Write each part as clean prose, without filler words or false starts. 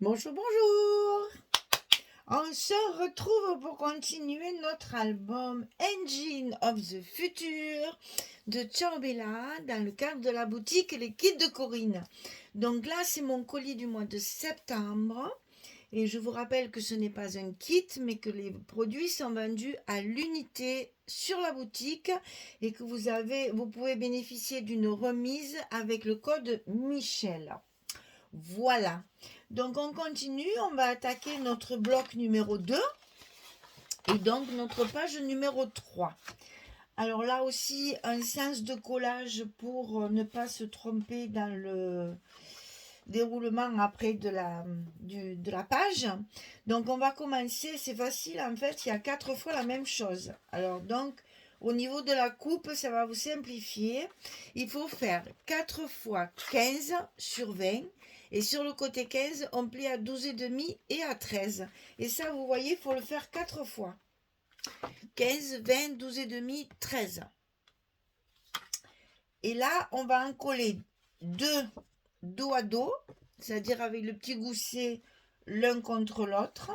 Bonjour, bonjour. On se retrouve pour continuer notre album Engine of the Future de Ciao Bella dans le cadre de la boutique Les Kits de Corinne. Donc là, c'est mon colis du mois de septembre. Et je vous rappelle que ce n'est pas un kit, mais que les produits sont vendus à l'unité sur la boutique et que vous pouvez bénéficier d'une remise avec le code Michel. Voilà. Donc on continue, on va attaquer notre bloc numéro 2 et donc notre page numéro 3. Alors là aussi, un sens de collage pour ne pas se tromper dans le déroulement après de la page. Donc on va commencer, c'est facile en fait, il y a 4 fois la même chose. Alors donc au niveau de la coupe, ça va vous simplifier. Il faut faire 4 fois 15 sur 20. Et sur le côté 15, on plie à 12,5 et à 13. Et ça, vous voyez, il faut le faire 4 fois. 15, 20, 12,5, 13. Et là, on va en coller 2 dos à dos, c'est-à-dire avec le petit gousset l'un contre l'autre,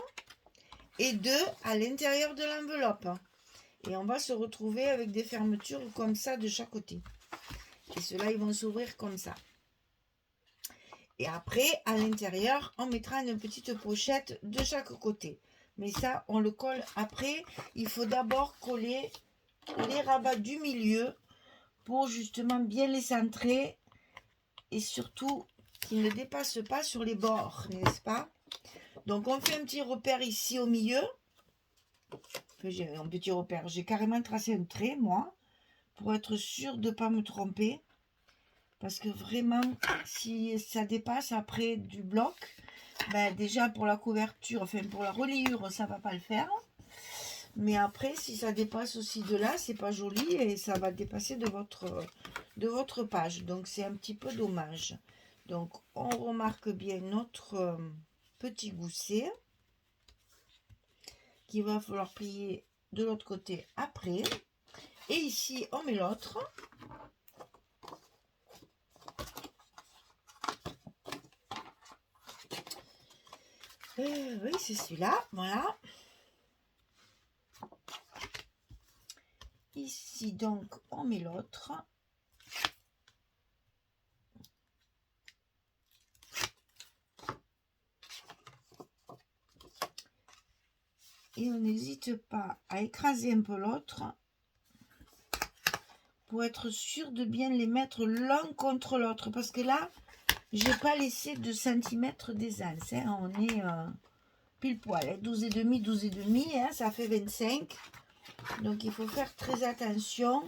et 2 à l'intérieur de l'enveloppe. Et on va se retrouver avec des fermetures comme ça de chaque côté. Et ceux-là, ils vont s'ouvrir comme ça. Et après, à l'intérieur, on mettra une petite pochette de chaque côté. Mais ça, on le colle après. Il faut d'abord coller les rabats du milieu pour justement bien les centrer et surtout qu'ils ne dépassent pas sur les bords, n'est-ce pas? Donc, on fait un petit repère ici au milieu. Enfin, j'ai un petit repère. J'ai carrément tracé un trait, moi, pour être sûr de ne pas me tromper. Parce que vraiment, si ça dépasse après du bloc, ben déjà pour la couverture, enfin pour la reliure, ça va pas le faire. Mais après, si ça dépasse aussi de là, c'est pas joli et ça va dépasser de votre page. Donc c'est un petit peu dommage. Donc on remarque bien notre petit gousset qu'il va falloir plier de l'autre côté après. Et ici, on met l'autre. Oui, c'est celui-là, voilà. Ici, donc, on met l'autre. Et on n'hésite pas à écraser un peu l'autre pour être sûr de bien les mettre l'un contre l'autre. Parce que là, j'ai pas laissé 2 cm d'aisance. Hein. On est pile poil. Hein. 12,5, 12,5, hein, ça fait 25. Donc, il faut faire très attention.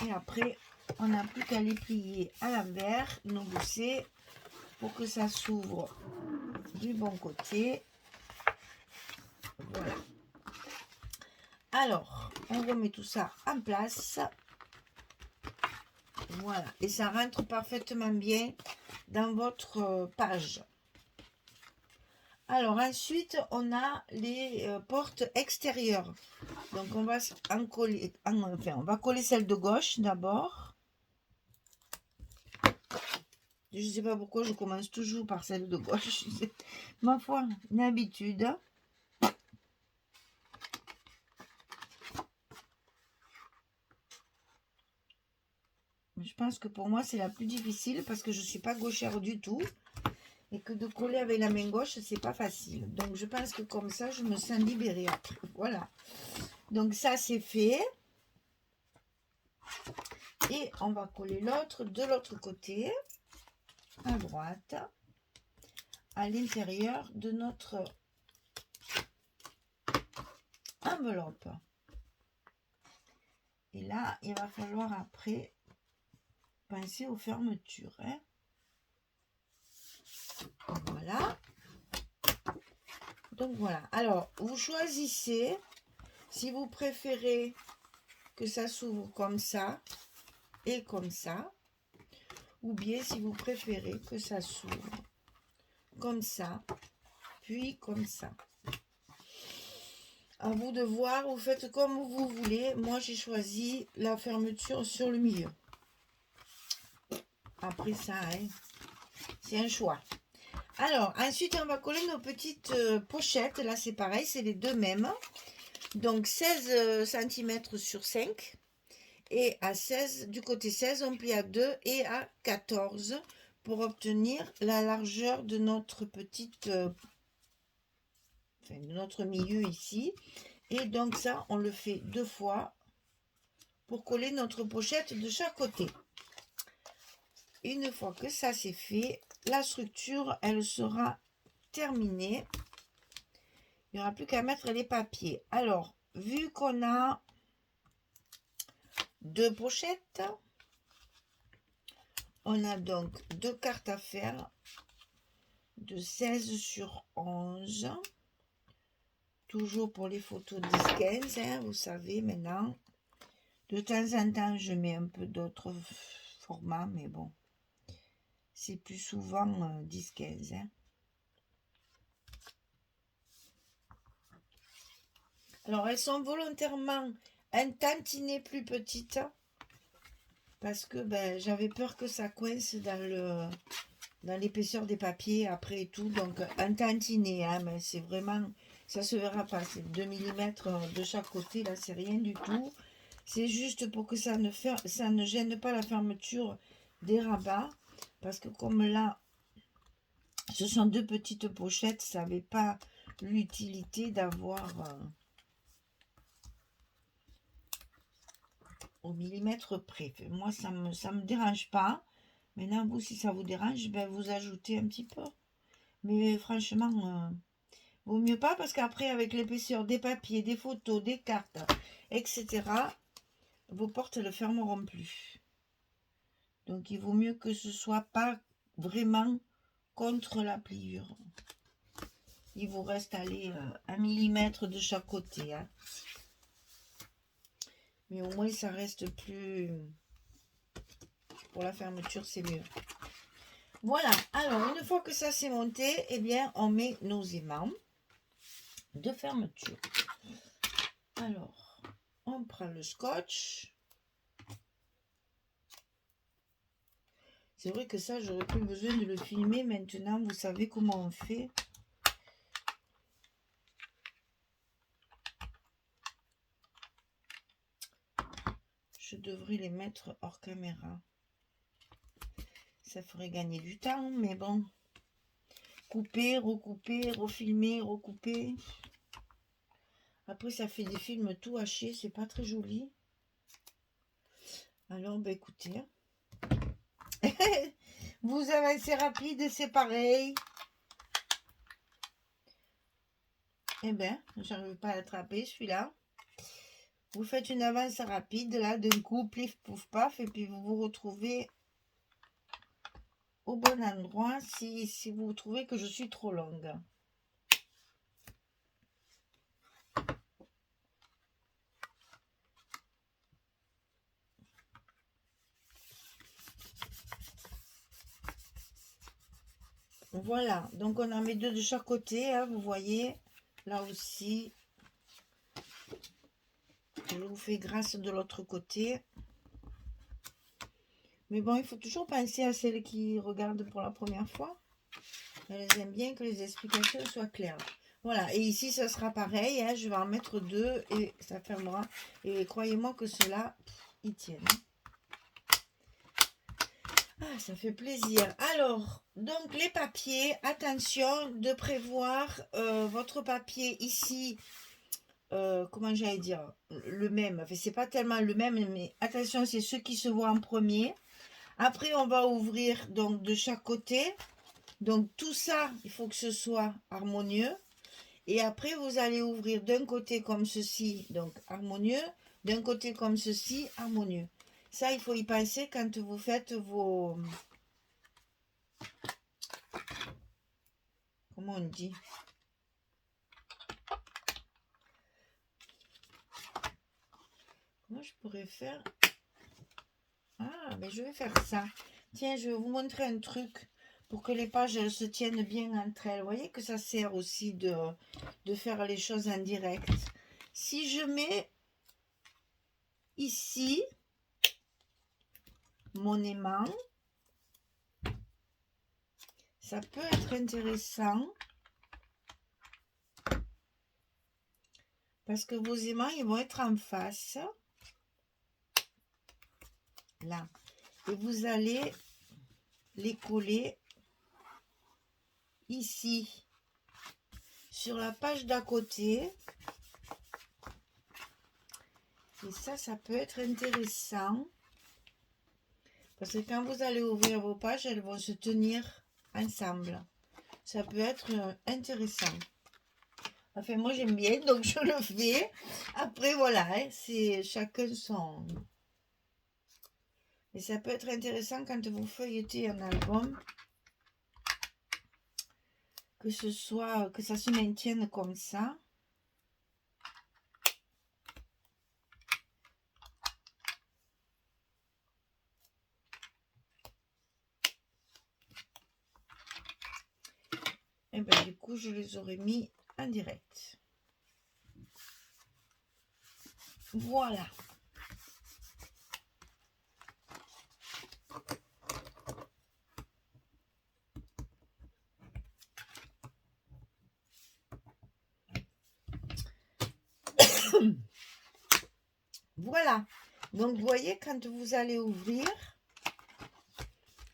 Et après, on n'a plus qu'à les plier à l'envers, nos goussets, pour que ça s'ouvre du bon côté. Voilà. Alors, on remet tout ça en place. Voilà. Et ça rentre parfaitement bien dans votre page. Alors, ensuite, on a les portes extérieures. Donc, on va en coller, on va coller celle de gauche d'abord. Je ne sais pas pourquoi je commence toujours par celle de gauche. Ma foi, une habitude. Je pense que pour moi, c'est la plus difficile parce que je ne suis pas gauchère du tout. Et que de coller avec la main gauche, c'est pas facile. Donc, je pense que comme ça, je me sens libérée après. Voilà. Donc, ça, c'est fait. Et on va coller l'autre de l'autre côté, à droite, à l'intérieur de notre enveloppe. Et là, il va falloir après penser aux fermetures. Hein. Voilà. Donc voilà. Alors, vous choisissez si vous préférez que ça s'ouvre comme ça et comme ça, ou bien si vous préférez que ça s'ouvre comme ça, puis comme ça. À vous de voir, vous faites comme vous voulez. Moi, j'ai choisi la fermeture sur le milieu. Après ça, hein, c'est un choix. Alors, ensuite, on va coller nos petites pochettes. Là, c'est pareil, c'est les deux mêmes. Donc, 16 cm sur 5. Et à 16, du côté 16, on plie à 2 et à 14 pour obtenir la largeur de notre petite... de notre milieu ici. Et donc ça, on le fait 2 fois pour coller notre pochette de chaque côté. Une fois que ça c'est fait, la structure, elle sera terminée. Il n'y aura plus qu'à mettre les papiers. Alors, vu qu'on a 2 pochettes, on a donc 2 cartes à faire de 16 sur 11. Toujours pour les photos 10-15, hein, vous savez maintenant. De temps en temps, je mets un peu d'autres formats, mais bon. C'est plus souvent 10-15. Hein. Alors, elles sont volontairement un tantinet plus petites. Parce que ben, j'avais peur que ça coince dans l'épaisseur des papiers après et tout. Donc, un tantinet, hein, mais c'est vraiment... Ça se verra pas. C'est 2 mm de chaque côté. Là, c'est rien du tout. C'est juste pour que ça ne gêne pas la fermeture des rabats. Parce que comme là, ce sont 2 petites pochettes, ça n'avait pas l'utilité d'avoir au millimètre près. Moi, ça me dérange pas. Maintenant, vous, si ça vous dérange, ben, vous ajoutez un petit peu. Mais franchement, vaut mieux pas parce qu'après, avec l'épaisseur des papiers, des photos, des cartes, etc., vos portes ne le fermeront plus. Donc, il vaut mieux que ce soit pas vraiment contre la pliure. Il vous reste aller 1 mm de chaque côté. Hein. Mais au moins, ça reste plus... Pour la fermeture, c'est mieux. Voilà. Alors, une fois que ça s'est monté, eh bien, on met nos aimants de fermeture. Alors, on prend le scotch. C'est vrai que ça, j'aurais plus besoin de le filmer. Maintenant, vous savez comment on fait. Je devrais les mettre hors caméra. Ça ferait gagner du temps, mais bon. Couper, recouper, refilmer, recouper. Après, ça fait des films tout hachés, c'est pas très joli. Alors, ben écoutez. Vous avancez rapide, c'est pareil. Eh ben, j'arrive pas à l'attraper, celui-là. Vous faites une avance rapide, là, d'un coup, plif, pouf, paf, et puis vous vous retrouvez au bon endroit si vous trouvez que je suis trop longue. Voilà, donc on en met 2 de chaque côté, hein, vous voyez, là aussi. Je vous fais grâce de l'autre côté. Mais bon, il faut toujours penser à celles qui regardent pour la première fois. Elles aiment bien que les explications soient claires. Voilà, et ici, ça sera pareil. Hein, je vais en mettre 2 et ça fermera. Et croyez-moi que ceux-là, ils tiennent. Ah, ça fait plaisir. Alors, donc les papiers, attention de prévoir votre papier ici. Comment j'allais dire, le même. Enfin, c'est pas tellement le même, mais attention, c'est ceux qui se voient en premier. Après, on va ouvrir donc de chaque côté. Donc tout ça, il faut que ce soit harmonieux. Et après, vous allez ouvrir d'un côté comme ceci, donc harmonieux. D'un côté comme ceci, harmonieux. Ça, il faut y penser quand vous faites vos... Comment on dit? Comment je pourrais faire? Ah, mais je vais faire ça. Tiens, je vais vous montrer un truc pour que les pages se tiennent bien entre elles. Vous voyez que ça sert aussi de faire les choses en direct. Si je mets ici mon aimant, ça peut être intéressant. Parce que vos aimants, ils vont être en face. Là. Et vous allez les coller ici. Sur la page d'à côté. Et ça peut être intéressant. Parce que quand vous allez ouvrir vos pages, elles vont se tenir ensemble. Ça peut être intéressant. Enfin, moi j'aime bien, donc je le fais. Après, voilà, hein, c'est chacun son... Et ça peut être intéressant quand vous feuilletez un album. Que ça se maintienne comme ça. Et bien du coup, je les aurais mis en direct. Voilà. Voilà. Donc, vous voyez, quand vous allez ouvrir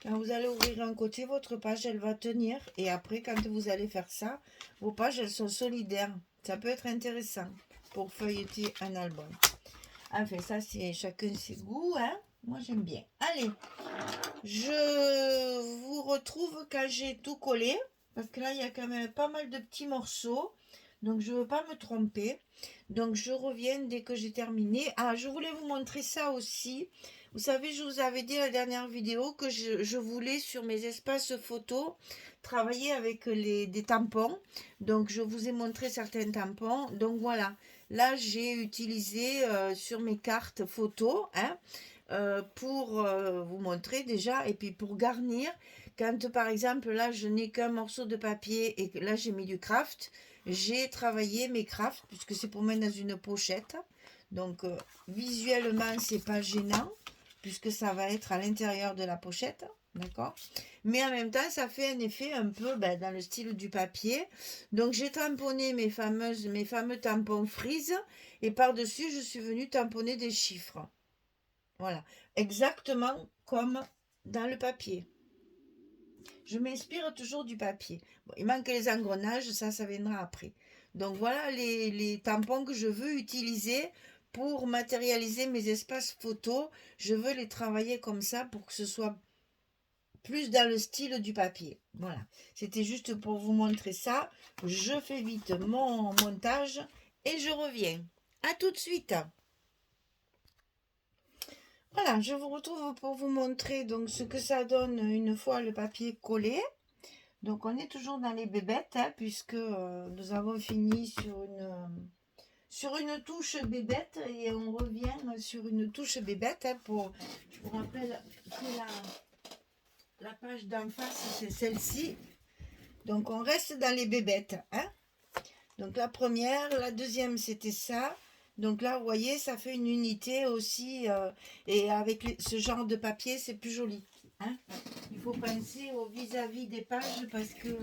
un côté, votre page, elle va tenir. Et après, quand vous allez faire ça, vos pages, elles sont solidaires. Ça peut être intéressant pour feuilleter un album. Enfin, ça, c'est chacun ses goûts, hein. Moi, j'aime bien. Allez, je vous retrouve quand j'ai tout collé. Parce que là, il y a quand même pas mal de petits morceaux. Donc, je ne veux pas me tromper. Donc, je reviens dès que j'ai terminé. Ah, je voulais vous montrer ça aussi. Vous savez, je vous avais dit la dernière vidéo que je voulais, sur mes espaces photos, travailler avec des tampons. Donc, je vous ai montré certains tampons. Donc, voilà. Là, j'ai utilisé sur mes cartes photos, hein, pour vous montrer déjà. Et puis, pour garnir, quand, par exemple, là, je n'ai qu'un morceau de papier et que là, j'ai mis du craft, j'ai travaillé mes crafts, puisque c'est pour mettre dans une pochette. Donc, visuellement, c'est pas gênant, puisque ça va être à l'intérieur de la pochette. D'accord? Mais en même temps, ça fait un effet un peu dans le style du papier. Donc, j'ai tamponné mes fameux tampons frise. Et par-dessus, je suis venue tamponner des chiffres. Voilà. Exactement comme dans le papier. Je m'inspire toujours du papier. Bon, il manque les engrenages, ça viendra après. Donc voilà les tampons que je veux utiliser pour matérialiser mes espaces photos. Je veux les travailler comme ça pour que ce soit plus dans le style du papier. Voilà, c'était juste pour vous montrer ça. Je fais vite mon montage et je reviens. À tout de suite. Voilà, je vous retrouve pour vous montrer donc ce que ça donne une fois le papier collé. Donc on est toujours dans les bébêtes, hein, puisque nous avons fini sur une touche bébête et on revient sur une touche bébête. Hein, je vous rappelle que la page d'en face, c'est celle-ci. Donc on reste dans les bébêtes. Hein. Donc la première, la deuxième, c'était ça. Donc là, vous voyez, ça fait une unité aussi. Et avec ce genre de papier, c'est plus joli. Hein. Il faut penser au vis-à-vis des pages parce que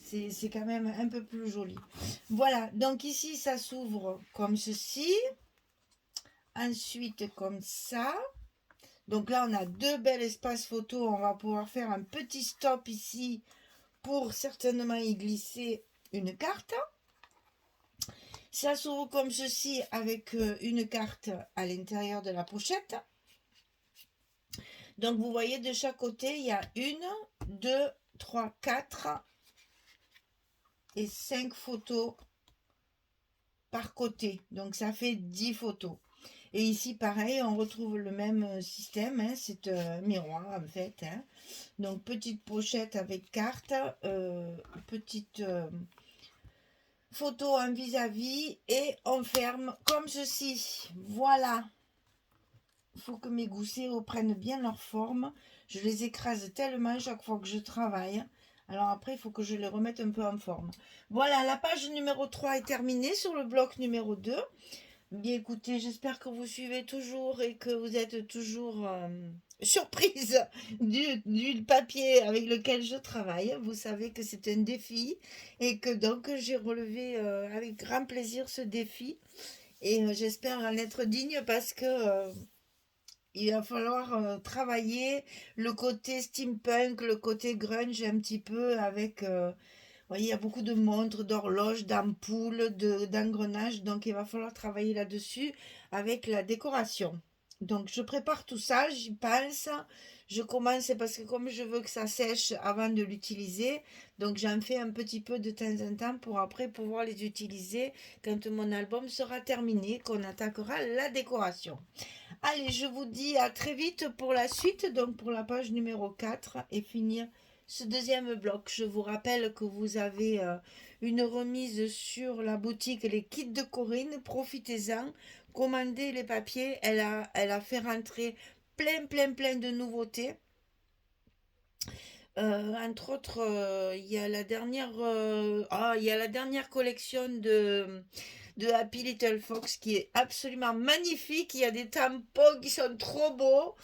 c'est quand même un peu plus joli. Voilà, donc ici, ça s'ouvre comme ceci. Ensuite, comme ça. Donc là, on a deux belles espaces photos. On va pouvoir faire un petit stop ici pour certainement y glisser une carte. Ça s'ouvre comme ceci avec une carte à l'intérieur de la pochette. Donc vous voyez de chaque côté, il y a 1, 2, 3, 4 et 5 photos par côté. Donc ça fait 10 photos. Et ici pareil, on retrouve le même système. Hein, c'est un miroir en fait. Hein. Donc petite pochette avec carte, petite... photo en vis-à-vis et on ferme comme ceci. Voilà. Il faut que mes goussets reprennent bien leur forme. Je les écrase tellement chaque fois que je travaille. Alors après, il faut que je les remette un peu en forme. Voilà, la page numéro 3 est terminée sur le bloc numéro 2. Bien écoutez, j'espère que vous suivez toujours et que vous êtes toujours surprise du papier avec lequel je travaille. Vous savez que c'est un défi et que donc j'ai relevé avec grand plaisir ce défi et j'espère en être digne parce que il va falloir travailler le côté steampunk, le côté grunge un petit peu avec voyez, il y a beaucoup de montres, d'horloges, d'ampoules, d'engrenages, donc il va falloir travailler là-dessus avec la décoration. Donc je prépare tout ça, j'y pense. Je commence parce que comme je veux que ça sèche avant de l'utiliser, donc j'en fais un petit peu de temps en temps pour après pouvoir les utiliser quand mon album sera terminé, qu'on attaquera la décoration. Allez, je vous dis à très vite pour la suite, donc pour la page numéro 4 et finir ce deuxième bloc. Je vous rappelle que vous avez une remise sur la boutique Les Kits de Corinne. Profitez-en, commandez les papiers. Elle a fait rentrer plein de nouveautés. Entre autres, il y a la dernière, il y a la dernière collection de Happy Little Fox qui est absolument magnifique. Il y a des tampons qui sont trop beaux.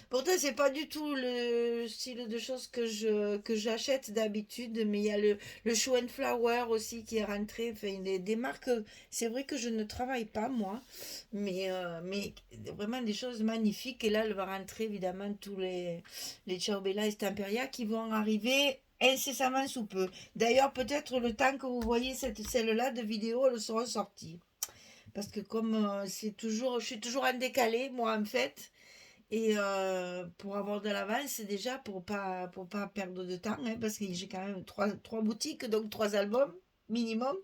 Pourtant, c'est pas du tout le style de choses que j'achète d'habitude, mais il y a le Show and Flower aussi qui est rentré. Enfin, des marques, c'est vrai que je ne travaille pas moi, mais vraiment des choses magnifiques. Et là, elle va rentrer évidemment tous les Ciao Bella et Stamperia qui vont arriver incessamment sous peu. D'ailleurs, peut-être le temps que vous voyez celle-là de vidéo, elles seront sorties. Parce que comme c'est toujours, je suis toujours en décalé, moi en fait, et pour avoir de l'avance déjà, pour pas perdre de temps, hein, parce que j'ai quand même trois boutiques, donc trois albums minimum.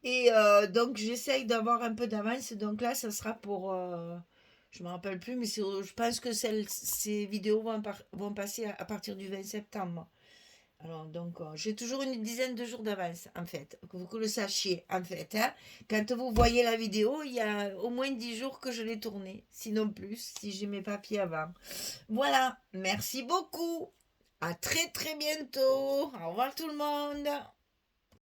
Et donc j'essaye d'avoir un peu d'avance, donc là, ça sera pour... je me rappelle plus, mais je pense que ces vidéos vont passer à partir du 20 septembre. Alors, donc, j'ai toujours une dizaine de jours d'avance, en fait, que vous le sachiez, en fait. Hein. Quand vous voyez la vidéo, il y a au moins 10 jours que je l'ai tournée, sinon plus, si j'ai mes papiers avant. Voilà, merci beaucoup. À très bientôt. Au revoir tout le monde.